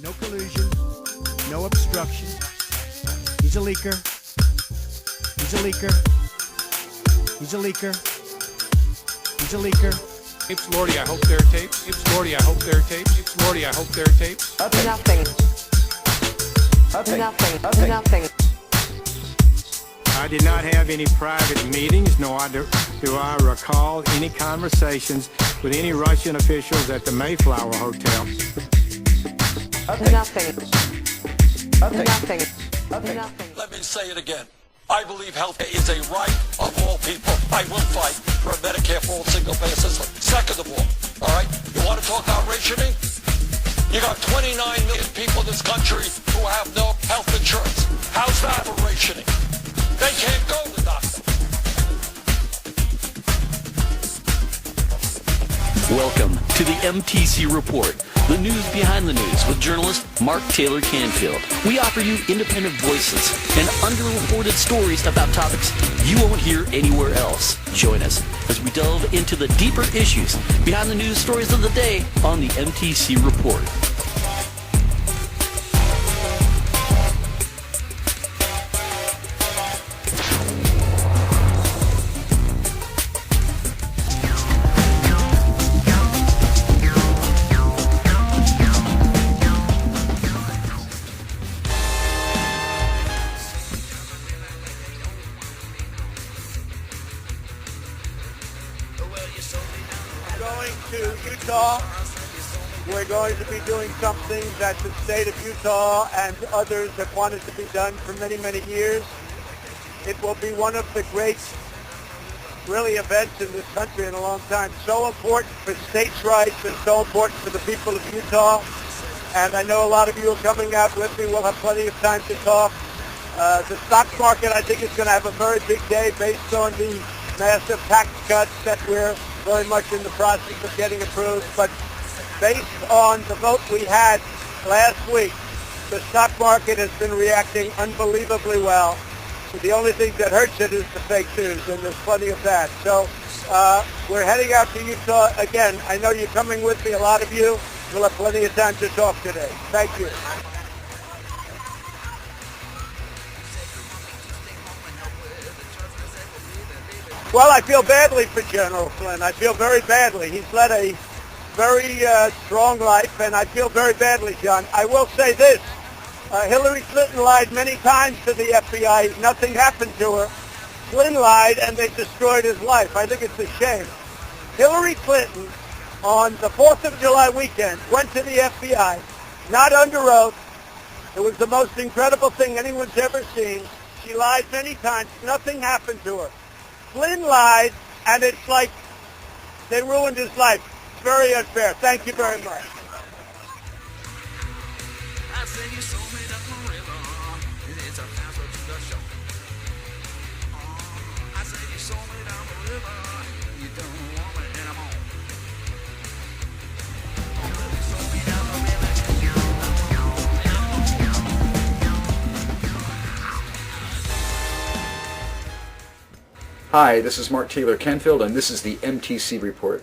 No collusion, no obstruction. He's a leaker. He's a leaker. He's a leaker. He's a leaker. Tapes, Lordy, I hope there are tapes. Tapes, Lordy, I hope there are tapes. Tapes, Lordy, I hope there are tapes. Nothing. Nothing. I did not have any private meetings, nor do I recall any conversations with any Russian officials at the Mayflower Hotel. Nothing. Let me say it again. I believe health is a right of all people. I will fight for a Medicare for all single-payer system. Second of all, right? You want to talk about rationing? You got 29 million people in this country who have no health insurance. How's that for rationing? They can't go to the doctor. Welcome to the MTC Report, the news behind the news with journalist Mark Taylor-Canfield. We offer you independent voices and underreported stories about topics you won't hear anywhere else. Join us as we delve into the deeper issues behind the news stories of the day on the MTC Report. Utah. We're going to be doing something that the state of Utah and others have wanted to be done for many, many years. It will be one of the great, really, events in this country in a long time. So important for states' rights and so important for the people of Utah. And I know a lot of you are coming out with me. We'll have plenty of time to talk. The stock market, I think, is going to have a very big day based on the massive tax cuts that we're very much in the process of getting approved. But based on the vote we had last week, the stock market has been reacting unbelievably well. The only thing that hurts it is the fake news, and there's plenty of that. So we're heading out to Utah again. I know you're coming with me, a lot of you. We'll have plenty of time to talk today. Thank you. Well, I feel badly for General Flynn. I feel very badly. He's led a very strong life, and I feel very badly, John. I will say this. Hillary Clinton lied many times to the FBI. Nothing happened to her. Flynn lied, and they destroyed his life. I think it's a shame. Hillary Clinton, on the 4th of July weekend, went to the FBI, not under oath. It was the most incredible thing anyone's ever seen. She lied many times. Nothing happened to her. Flynn lied, and it's like they ruined his life. It's very unfair. Thank you very much. Hi, this is Mark Taylor-Canfield, and this is the MTC Report.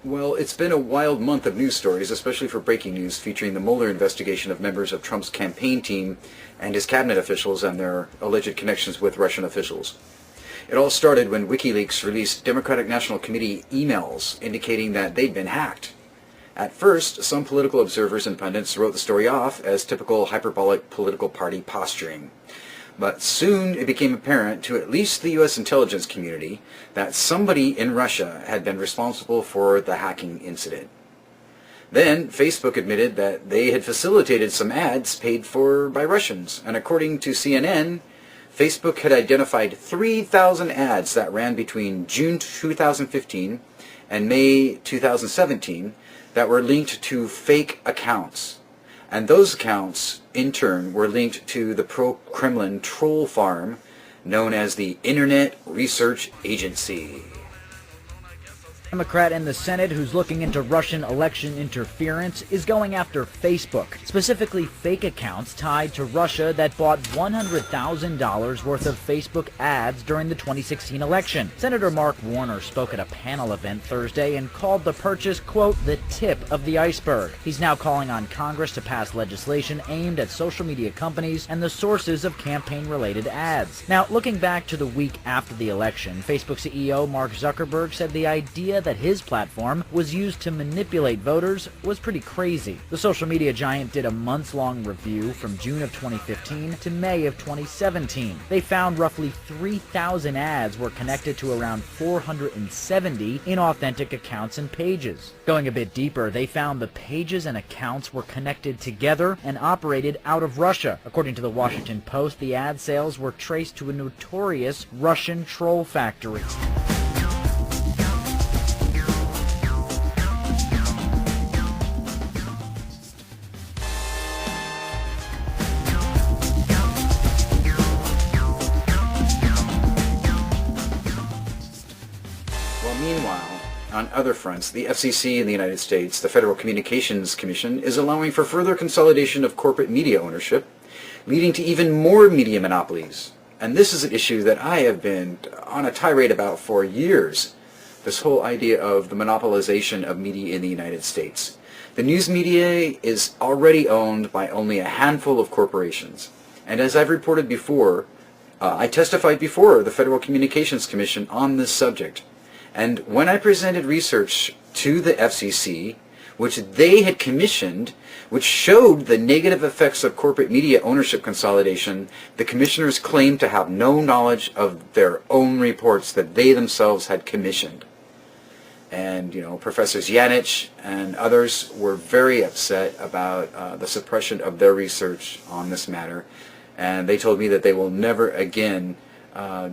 Well, it's been a wild month of news stories, especially for breaking news featuring the Mueller investigation of members of Trump's campaign team and his cabinet officials and their alleged connections with Russian officials. It all started when WikiLeaks released Democratic National Committee emails indicating that they'd been hacked. At first, some political observers and pundits wrote the story off as typical hyperbolic political party posturing. But soon it became apparent to at least the U.S. intelligence community that somebody in Russia had been responsible for the hacking incident. Then Facebook admitted that they had facilitated some ads paid for by Russians, and according to CNN, Facebook had identified 3,000 ads that ran between June 2015 and May 2017 that were linked to fake accounts. And those accounts, in turn, were linked to the pro-Kremlin troll farm known as the Internet Research Agency. Democrat in the Senate who's looking into Russian election interference is going after Facebook, specifically fake accounts tied to Russia that bought $100,000 worth of Facebook ads during the 2016 election. Senator Mark Warner spoke at a panel event Thursday and called the purchase, quote, the tip of the iceberg. He's now calling on Congress to pass legislation aimed at social media companies and the sources of campaign-related ads. Now, looking back to the week after the election, Facebook CEO Mark Zuckerberg said the idea that his platform was used to manipulate voters was pretty crazy. The social media giant did a months-long review from June of 2015 to May of 2017. They found roughly 3,000 ads were connected to around 470 inauthentic accounts and pages. Going a bit deeper, they found the pages and accounts were connected together and operated out of Russia. According to the Washington Post, the ad sales were traced to a notorious Russian troll factory. Meanwhile, on other fronts, the FCC in the United States, the Federal Communications Commission, is allowing for further consolidation of corporate media ownership, leading to even more media monopolies. And this is an issue that I have been on a tirade about for years, this whole idea of the monopolization of media in the United States. The news media is already owned by only a handful of corporations. And as I've reported before, I testified before the Federal Communications Commission on this subject. And when I presented research to the FCC, which they had commissioned, which showed the negative effects of corporate media ownership consolidation, the commissioners claimed to have no knowledge of their own reports that they themselves had commissioned. And, Professors Yanich and others were very upset about the suppression of their research on this matter. And they told me that they will never again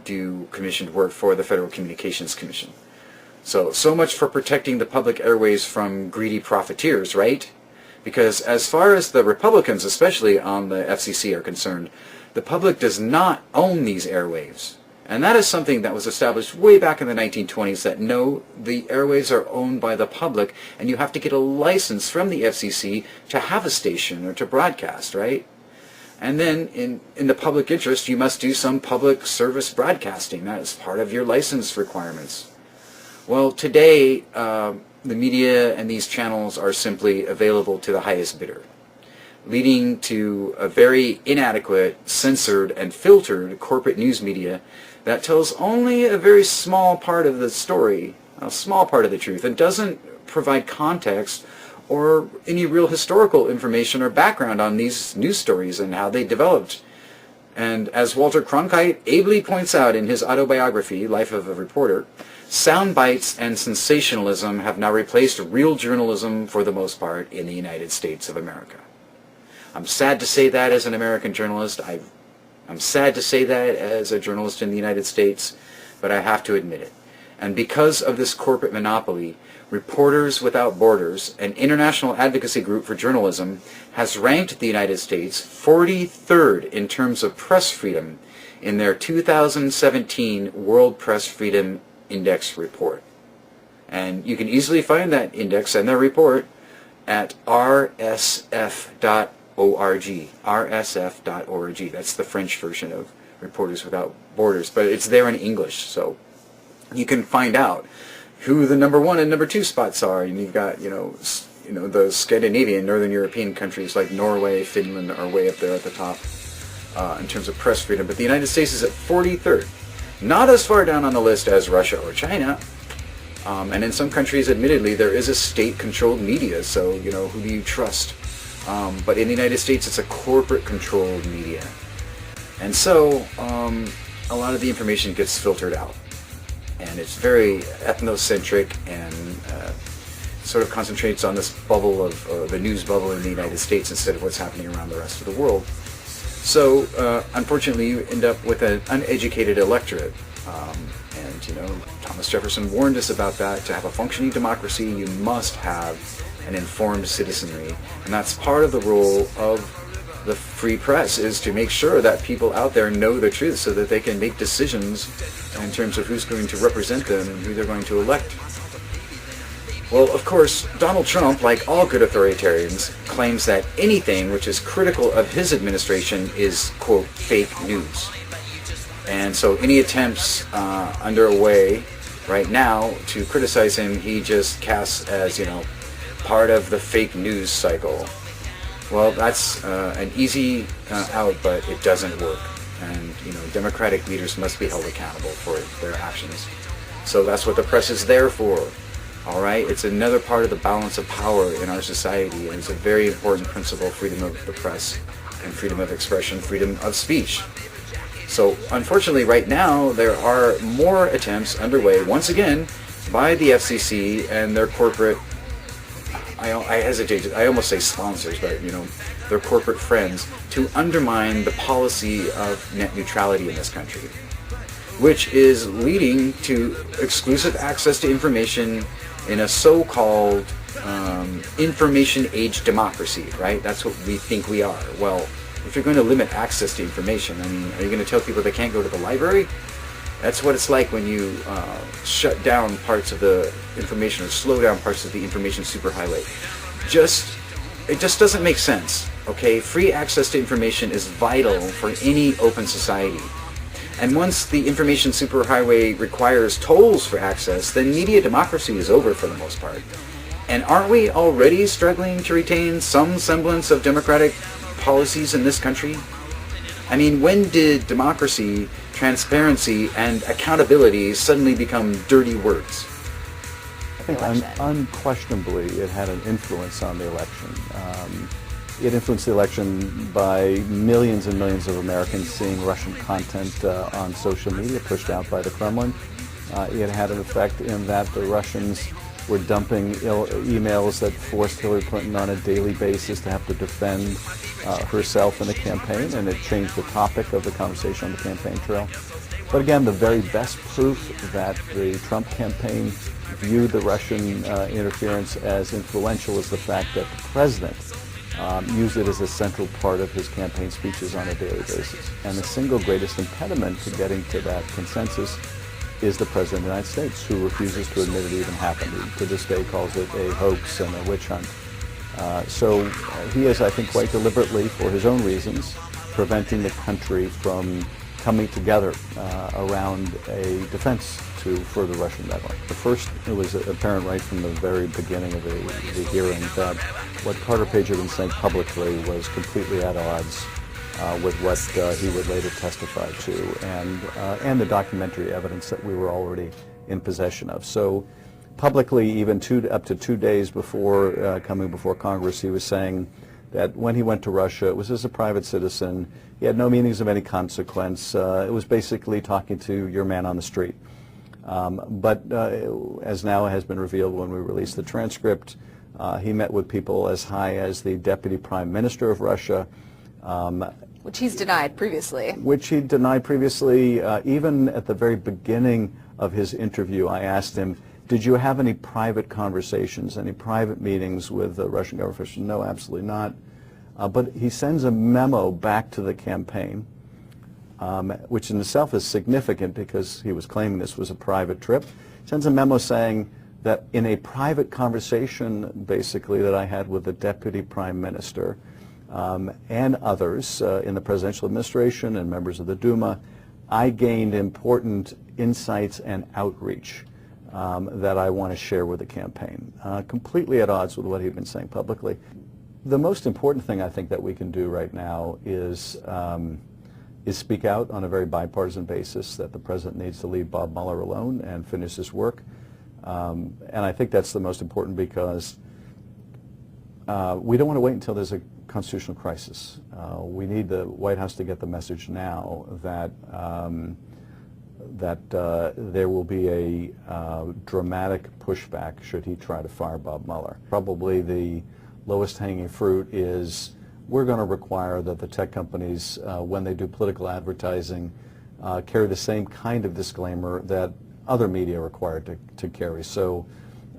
do commissioned work for the Federal Communications Commission. So much for protecting the public airways from greedy profiteers, right? Because as far as the Republicans, especially on the FCC, are concerned, the public does not own these airwaves. And that is something that was established way back in the 1920s, that no, the airwaves are owned by the public, and you have to get a license from the FCC to have a station or to broadcast, right? And then in the public interest, you must do some public service broadcasting. That is part of your license requirements. Well, today, the media and these channels are simply available to the highest bidder, leading to a very inadequate, censored, and filtered corporate news media that tells only a very small part of the story, a small part of the truth, and doesn't provide context or any real historical information or background on these news stories and how they developed. And as Walter Cronkite ably points out in his autobiography, Life of a Reporter, sound bites and sensationalism have now replaced real journalism for the most part in the United States of America. I'm sad to say that as an American journalist. I'm sad to say that as a journalist in the United States, but I have to admit it. And because of this corporate monopoly, Reporters Without Borders, an international advocacy group for journalism, has ranked the United States 43rd in terms of press freedom in their 2017 World Press Freedom Index report. And you can easily find that index and their report at rsf.org. rsf.org. That's the French version of Reporters Without Borders, but it's there in English, so you can find out who the number 1 and number 2 spots are. And you've got, the Scandinavian, Northern European countries like Norway, Finland are way up there at the top in terms of press freedom. But the United States is at 43rd. Not as far down on the list as Russia or China. And in some countries, admittedly, there is a state-controlled media, so, who do you trust? But in the United States, it's a corporate-controlled media. And so, a lot of the information gets filtered out. And it's very ethnocentric and sort of concentrates on this bubble of the news bubble in the United States instead of what's happening around the rest of the world. So, unfortunately, you end up with an uneducated electorate. Thomas Jefferson warned us about that. To have a functioning democracy, you must have an informed citizenry. And that's part of the role of the free press, is to make sure that people out there know the truth so that they can make decisions in terms of who's going to represent them and who they're going to elect. Well, of course, Donald Trump, like all good authoritarians, claims that anything which is critical of his administration is, quote, fake news. And so any attempts underway right now to criticize him, he just casts as, part of the fake news cycle. Well, that's an easy out, but it doesn't work. And, democratic leaders must be held accountable for their actions. So that's what the press is there for. All right? It's another part of the balance of power in our society, and it's a very important principle, freedom of the press and freedom of expression, freedom of speech. So, unfortunately, right now, there are more attempts underway, once again, by the FCC and their corporate, I hesitate, I almost say sponsors, but, their corporate friends, to undermine the policy of net neutrality in this country, which is leading to exclusive access to information in a so-called information age democracy, right? That's what we think we are. Well, if you're going to limit access to information, are you going to tell people they can't go to the library? That's what it's like when you shut down parts of the information or slow down parts of the information superhighway. It just doesn't make sense, okay? Free access to information is vital for any open society. And once the information superhighway requires tolls for access, then media democracy is over for the most part. And aren't we already struggling to retain some semblance of democratic policies in this country? When did democracy, transparency, and accountability suddenly become dirty words? I think unquestionably it had an influence on the election. It influenced the election by millions and millions of Americans seeing Russian content on social media pushed out by the Kremlin. It had an effect in that the Russians were dumping emails that forced Hillary Clinton on a daily basis to have to defend herself in the campaign, and it changed the topic of the conversation on the campaign trail. But again, the very best proof that the Trump campaign viewed the Russian interference as influential is the fact that the president used it as a central part of his campaign speeches on a daily basis. And the single greatest impediment to getting to that consensus is the President of the United States, who refuses to admit it even happened. He, to this day, calls it a hoax and a witch hunt. So he is, I think, quite deliberately, for his own reasons, preventing the country from coming together around a defense to further Russian meddling. First, it was apparent right from the very beginning of the hearing that what Carter Page had been saying publicly was completely at odds with what he would later testify to, and the documentary evidence that we were already in possession of. So publicly, even up to 2 days before coming before Congress, he was saying that when he went to Russia, it was as a private citizen. He had no meetings of any consequence. It was basically talking to your man on the street. But as now has been revealed when we released the transcript, he met with people as high as the Deputy Prime Minister of Russia, which he's denied previously. Even at the very beginning of his interview, I asked him, did you have any private conversations, any private meetings with the Russian government officials? No, absolutely not. But he sends a memo back to the campaign, which in itself is significant because he was claiming this was a private trip. Sends a memo saying that in a private conversation, basically, that I had with the Deputy Prime Minister, and others in the presidential administration and members of the Duma, I gained important insights and outreach that I want to share with the campaign, completely at odds with what he'd been saying publicly. The most important thing I think that we can do right now is speak out on a very bipartisan basis that the president needs to leave Bob Mueller alone and finish his work. And I think that's the most important because we don't want to wait until there's a constitutional crisis. We need the White House to get the message now that there will be a dramatic pushback should he try to fire Bob Mueller. Probably the lowest hanging fruit is we're going to require that the tech companies, when they do political advertising, carry the same kind of disclaimer that other media are required to carry. So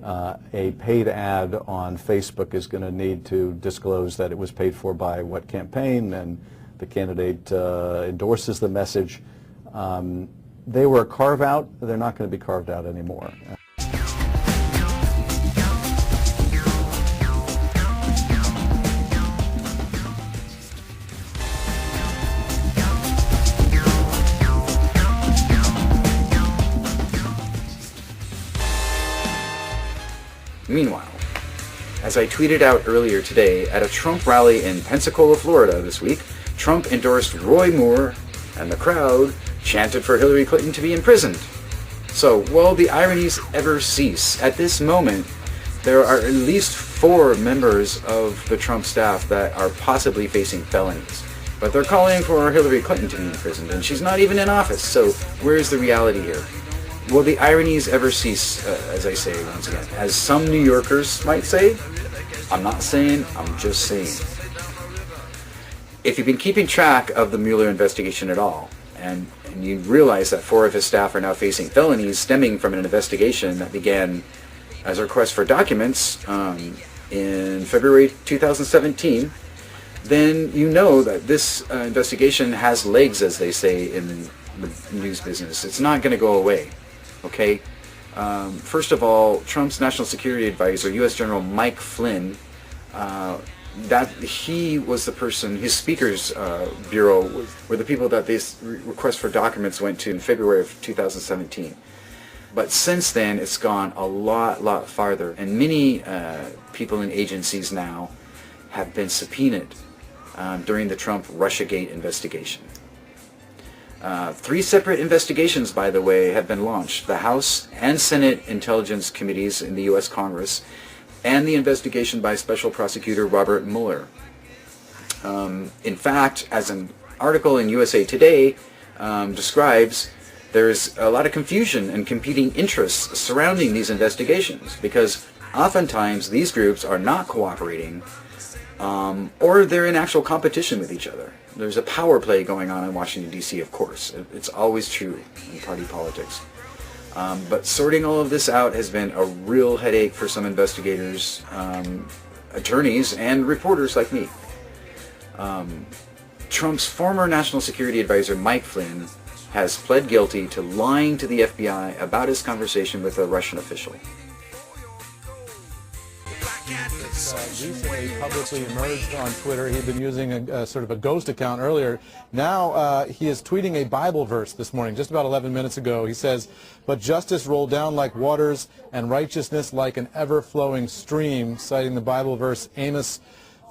a paid ad on Facebook is going to need to disclose that it was paid for by what campaign and the candidate endorses the message. They were a carve-out. They're not going to be carved out anymore. Meanwhile, as I tweeted out earlier today, at a Trump rally in Pensacola, Florida this week, Trump endorsed Roy Moore, and the crowd chanted for Hillary Clinton to be imprisoned. So, will the ironies ever cease? At this moment, there are at least 4 members of the Trump staff that are possibly facing felonies. But they're calling for Hillary Clinton to be imprisoned, and she's not even in office, so where's the reality here? Will the ironies ever cease, as I say once again? As some New Yorkers might say, I'm not saying, I'm just saying. If you've been keeping track of the Mueller investigation at all, and you realize that 4 of his staff are now facing felonies stemming from an investigation that began as a request for documents in February 2017, then you know that this investigation has legs, as they say in the news business. It's not going to go away, okay? First of all, Trump's national security advisor, U.S. General Mike Flynn, that he was the person, his speakers bureau were the people that this request for documents went to in February of 2017. But since then, it's gone a lot farther, and many people in agencies now have been subpoenaed during the Trump Russiagate investigation. 3 separate investigations, by the way, have been launched. The House and Senate Intelligence Committees in the U.S. Congress, and the investigation by Special Prosecutor Robert Mueller. In fact, as an article in USA Today describes, there's a lot of confusion and competing interests surrounding these investigations, because oftentimes these groups are not cooperating, or they're in actual competition with each other. There's a power play going on in Washington, D.C., of course. It's always true in party politics. But sorting all of this out has been a real headache for some investigators, attorneys, and reporters like me. Trump's former national security advisor, Mike Flynn, has pled guilty to lying to the FBI about his conversation with a Russian official. Recently publicly emerged on Twitter. He'd been using a sort of a ghost account earlier. Now he is tweeting a Bible verse this morning, just about 11 minutes ago. He says, "But justice rolled down like waters and righteousness like an ever-flowing stream," citing the Bible verse Amos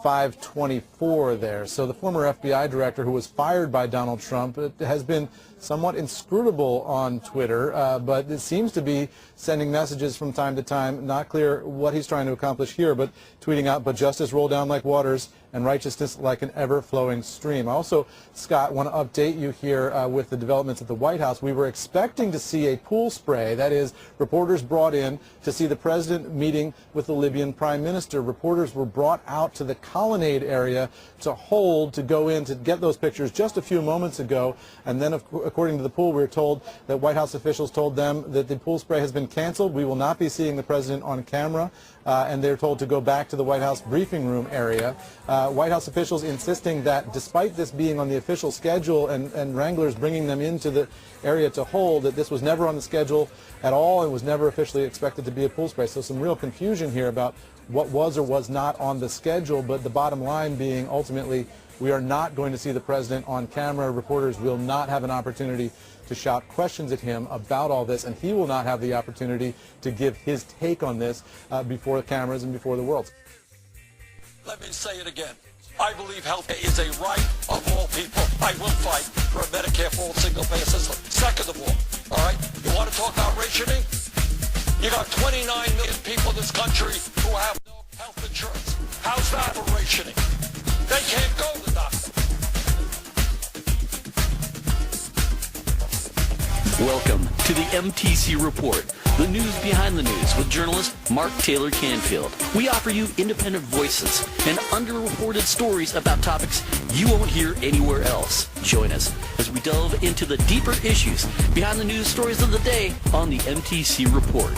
5:24 there. So the former FBI director, who was fired by Donald Trump, has been somewhat inscrutable on Twitter, but it seems to be sending messages from time to time. Not clear what he's trying to accomplish here, but tweeting out, "But justice rolled down like waters and righteousness like an ever-flowing stream." I also, Scott, want to update you here with the developments at the White House. We were expecting to see a pool spray, that is, reporters brought in to see the president meeting with the Libyan prime minister. Reporters were brought out to the colonnade area to hold, to go in to get those pictures just a few moments ago, and then according to the pool, we were told that White House officials told them that the pool spray has been canceled. We will not be seeing the president on camera, and they're told to go back to the White House briefing room area. White House officials insisting that despite this being on the official schedule and wranglers bringing them into the area to hold, that this was never on the schedule at all and was never officially expected to be a pool spray. So some real confusion here about what was or was not on the schedule, but the bottom line being ultimately we are not going to see the president on camera. Reporters will not have an opportunity to shout questions at him about all this, and he will not have the opportunity to give his take on this before the cameras and before the world. Let me say it again. I believe health care is a right of all people. I will fight for a Medicare for all single-payer system. Second of all, all right, you want to talk about rationing? You got 29 million people in this country who have no health insurance. How's that for rationing? They can't go to the doctor. Welcome to the MTC Report, the news behind the news with journalist Mark Taylor-Canfield. We offer you independent voices and underreported stories about topics you won't hear anywhere else. Join us as we delve into the deeper issues behind the news stories of the day on the MTC Report.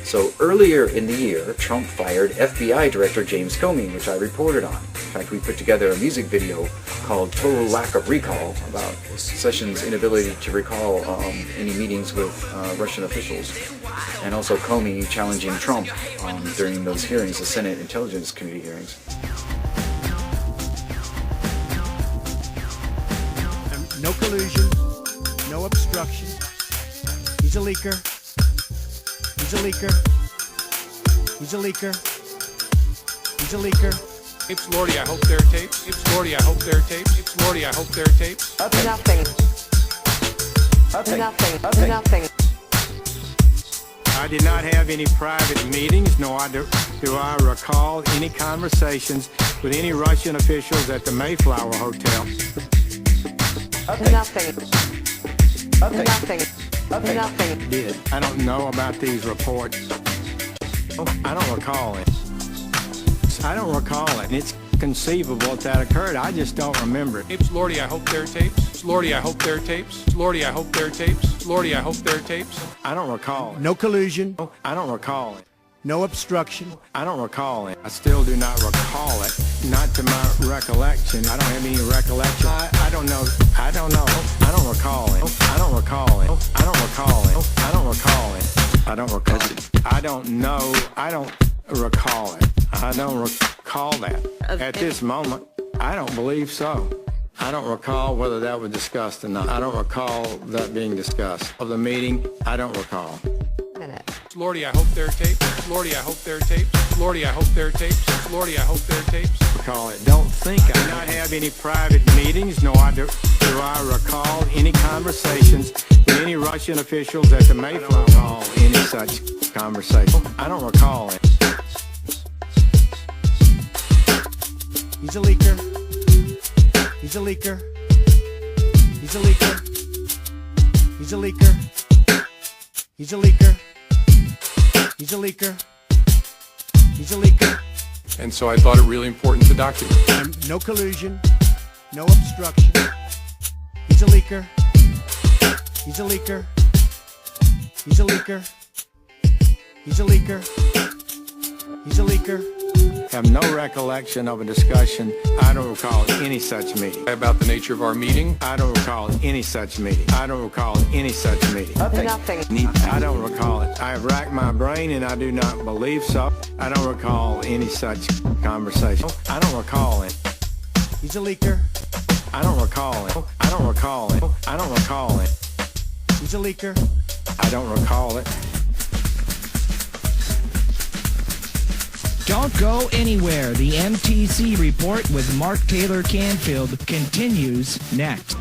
So earlier in the year, Trump fired FBI Director James Comey, which I reported on. In fact, we put together a music video called Total Lack of Recall about Sessions' inability to recall any meetings with Russian officials. And also Comey challenging Trump during those hearings, the Senate Intelligence Committee hearings. No collusion, no obstruction. He's a leaker. He's a leaker. He's a leaker. He's a leaker. Tapes, Lordy, I hope there are tapes. Tapes, Lordy, I hope there are tapes. Tapes, Lordy, I hope there are tapes. Nothing. Nothing. I did not have any private meetings, nor do I recall any conversations with any Russian officials at the Mayflower Hotel. Nothing. Did. I don't know about these reports. I don't recall it. I don't recall it. It's conceivable that occurred. I just don't remember it. Tapes, Lordy, I hope there are tapes. Lordy, I hope there are tapes. Lordy, I hope there are tapes. Lordy, I hope there are tapes. I don't recall it. No collusion, I don't recall it. no obstruction. I don't recall it. I still do not recall it. Not to my recollection. I don't have any recollection. I don't know. I don't know. I don't recall it. I don't recall it. I don't recall it. I don't recall it. I don't recall it. I don't know. I don't recall it. I don't recall that. At this moment, I don't believe so. I don't recall whether that was discussed or not. I don't recall that being discussed. Of the meeting, I don't recall. Lordy, I hope there are tapes. Lordy, I hope there are tapes. Lordy, I hope there are tapes. Lordy, I hope there are tapes. Recall it. Don't think I do not have any private meetings, nor do I recall any conversations with any Russian officials at the Mayflower. I don't recall any such conversation. I don't recall it. He's a leaker. He's a leaker. He's a leaker. He's a leaker. He's a leaker. He's a leaker. He's a leaker. And so I thought it really important to document. No collusion, no obstruction. He's a leaker. He's a leaker. He's a leaker. He's a leaker. He's a leaker. Have no recollection of a discussion. I don't recall any such meeting. About the nature of our meeting. I don't recall any such meeting. I don't recall any such meeting. Nothing. I don't recall it. I have racked my brain and I do not believe so. I don't recall any such conversation. I don't recall it. He's a leaker. I don't recall it. I don't recall it. I don't recall it. He's a leaker. I don't recall it. Don't go anywhere. The MTC Report with Mark Taylor-Canfield continues next.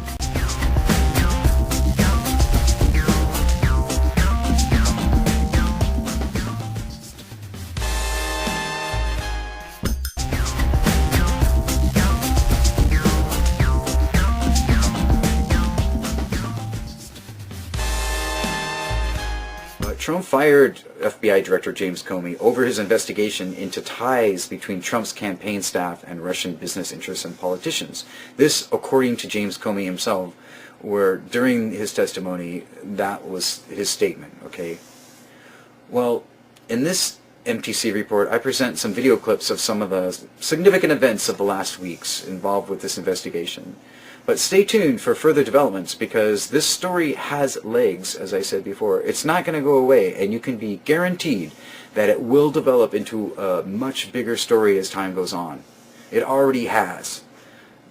Trump fired FBI Director James Comey over his investigation into ties between Trump's campaign staff and Russian business interests and politicians. This, according to James Comey himself, where during his testimony, that was his statement, okay? Well, in this MTC report, I present some video clips of some of the significant events of the last weeks involved with this investigation. But stay tuned for further developments because this story has legs, as I said before. It's not going to go away, and you can be guaranteed that it will develop into a much bigger story as time goes on. It already has.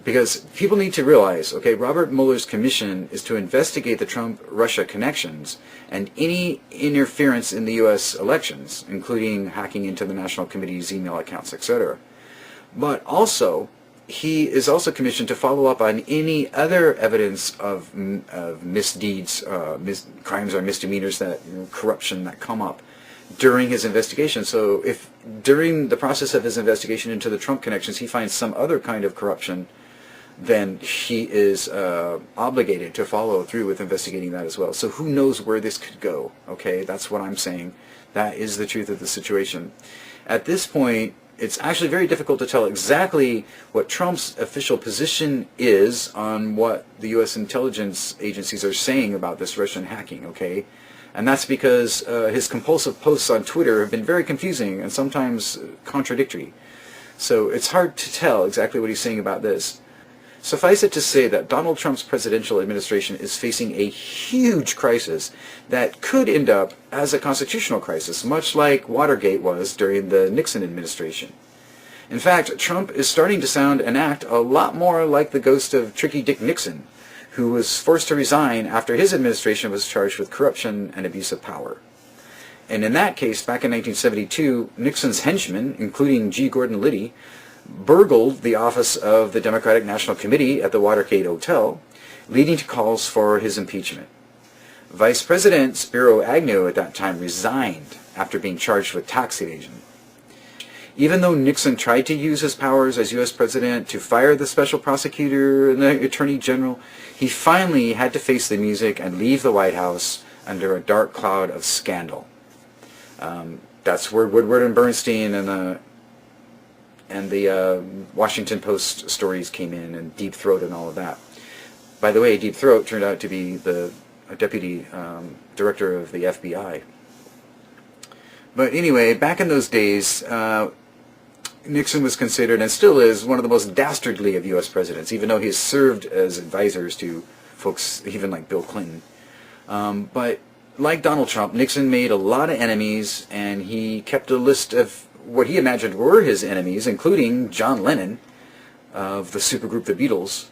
Because people need to realize, okay, Robert Mueller's commission is to investigate the Trump-Russia connections and any interference in the U.S. elections, including hacking into the National Committee's email accounts, etc. But also, he is also commissioned to follow up on any other evidence of misdeeds, crimes or misdemeanors, that corruption that come up during his investigation. So if during the process of his investigation into the Trump connections he finds some other kind of corruption, then he is obligated to follow through with investigating that as well. So who knows where this could go, okay? That's what I'm saying. That is the truth of the situation. At this point, it's actually very difficult to tell exactly what Trump's official position is on what the U.S. intelligence agencies are saying about this Russian hacking, okay? And that's because his compulsive posts on Twitter have been very confusing and sometimes contradictory. So it's hard to tell exactly what he's saying about this. Suffice it to say that Donald Trump's presidential administration is facing a huge crisis that could end up as a constitutional crisis, much like Watergate was during the Nixon administration. In fact, Trump is starting to sound and act a lot more like the ghost of Tricky Dick Nixon, who was forced to resign after his administration was charged with corruption and abuse of power. And in that case, back in 1972, Nixon's henchmen, including G. Gordon Liddy, burgled the office of the Democratic National Committee at the Watergate Hotel, leading to calls for his impeachment. Vice President Spiro Agnew at that time resigned after being charged with tax evasion. Even though Nixon tried to use his powers as U.S. President to fire the special prosecutor and the Attorney General, he finally had to face the music and leave the White House under a dark cloud of scandal. That's where Woodward and Bernstein and the Washington Post stories came in, and Deep Throat and all of that. By the way, Deep Throat turned out to be the deputy director of the FBI. But anyway, back in those days, Nixon was considered, and still is, one of the most dastardly of U.S. presidents, even though he has served as advisors to folks even like Bill Clinton. But like Donald Trump, Nixon made a lot of enemies, and he kept a list of what he imagined were his enemies, including John Lennon of the supergroup The Beatles.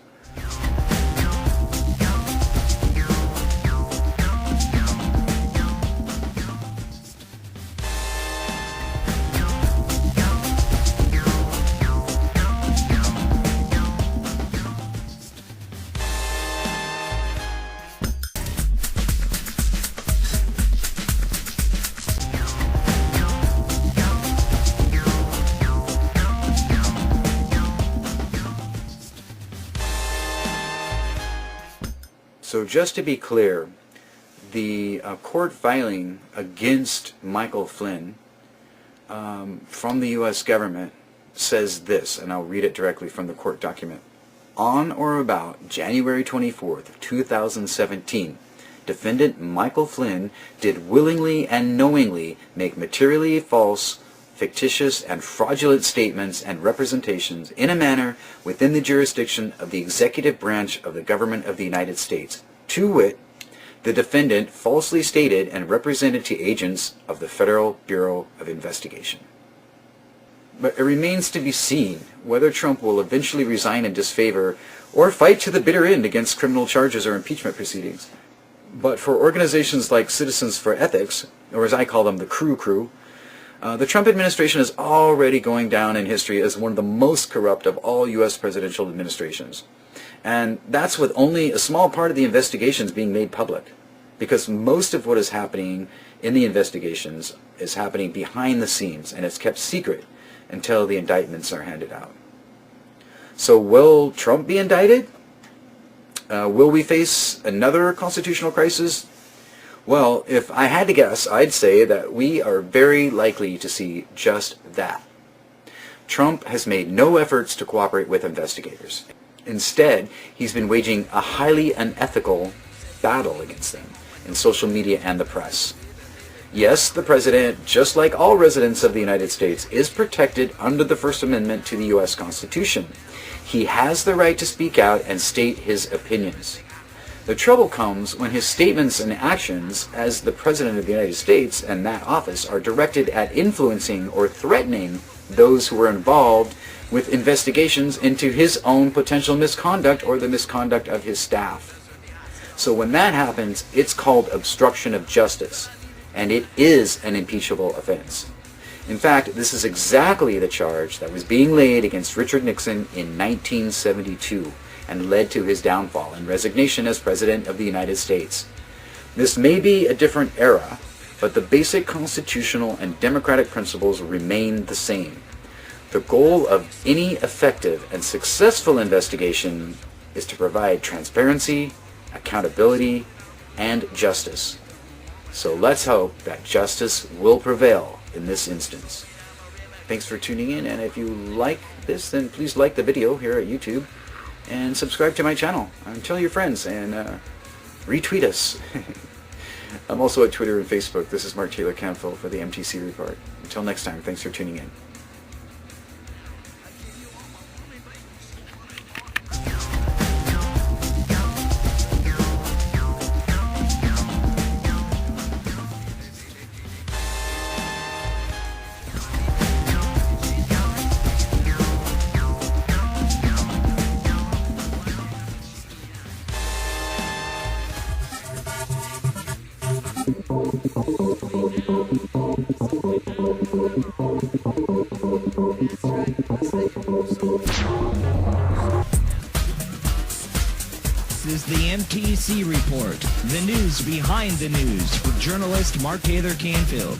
So just to be clear, the court filing against Michael Flynn from the U.S. government says this, and I'll read it directly from the court document. On or about January 24th, 2017, defendant Michael Flynn did willingly and knowingly make materially false, fictitious, and fraudulent statements and representations in a manner within the jurisdiction of the executive branch of the government of the United States. To wit, the defendant falsely stated and represented to agents of the Federal Bureau of Investigation. But it remains to be seen whether Trump will eventually resign in disfavor or fight to the bitter end against criminal charges or impeachment proceedings. But for organizations like Citizens for Ethics, or as I call them, the Crew, the Trump administration is already going down in history as one of the most corrupt of all U.S. presidential administrations. And that's with only a small part of the investigations being made public, because most of what is happening in the investigations is happening behind the scenes, and it's kept secret until the indictments are handed out. So will Trump be indicted? Will we face another constitutional crisis? Well, if I had to guess, I'd say that we are very likely to see just that. Trump has made no efforts to cooperate with investigators. Instead, he's been waging a highly unethical battle against them in social media and the press. Yes, the president, just like all residents of the United States, is protected under the First Amendment to the U.S. Constitution. He has the right to speak out and state his opinions. The trouble comes when his statements and actions as the President of the United States and that office are directed at influencing or threatening those who are involved with investigations into his own potential misconduct or the misconduct of his staff. So when that happens, it's called obstruction of justice, and it is an impeachable offense. In fact, this is exactly the charge that was being laid against Richard Nixon in 1972 and led to his downfall and resignation as President of the United States. This may be a different era, but the basic constitutional and democratic principles remain the same. The goal of any effective and successful investigation is to provide transparency, accountability, and justice. So let's hope that justice will prevail in this instance. Thanks for tuning in, and if you like this, then please like the video here at YouTube and subscribe to my channel and tell your friends and retweet us. I'm also at Twitter and Facebook. This is Mark Taylor-Canfield for the MTC Report. Until next time, thanks for tuning in. This is the MTC Report, the news behind the news with journalist Mark Taylor-Canfield.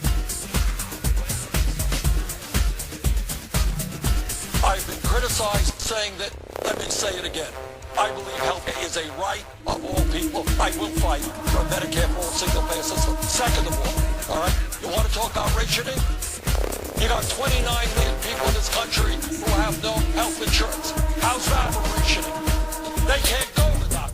I've been criticized saying that, let me say it again. I believe health is a right of all people. I will fight for a Medicare for all single-payer system. Second of all, right? You want to talk about rationing? You got 29 million people in this country who have no health insurance. How's that for rationing? They can't go to the doctor.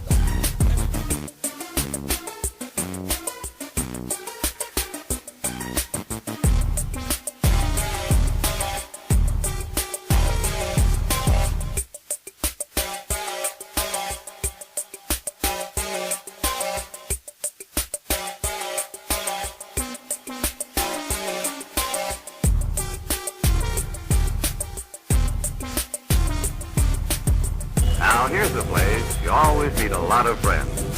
Now here's a place you always meet a lot of friends.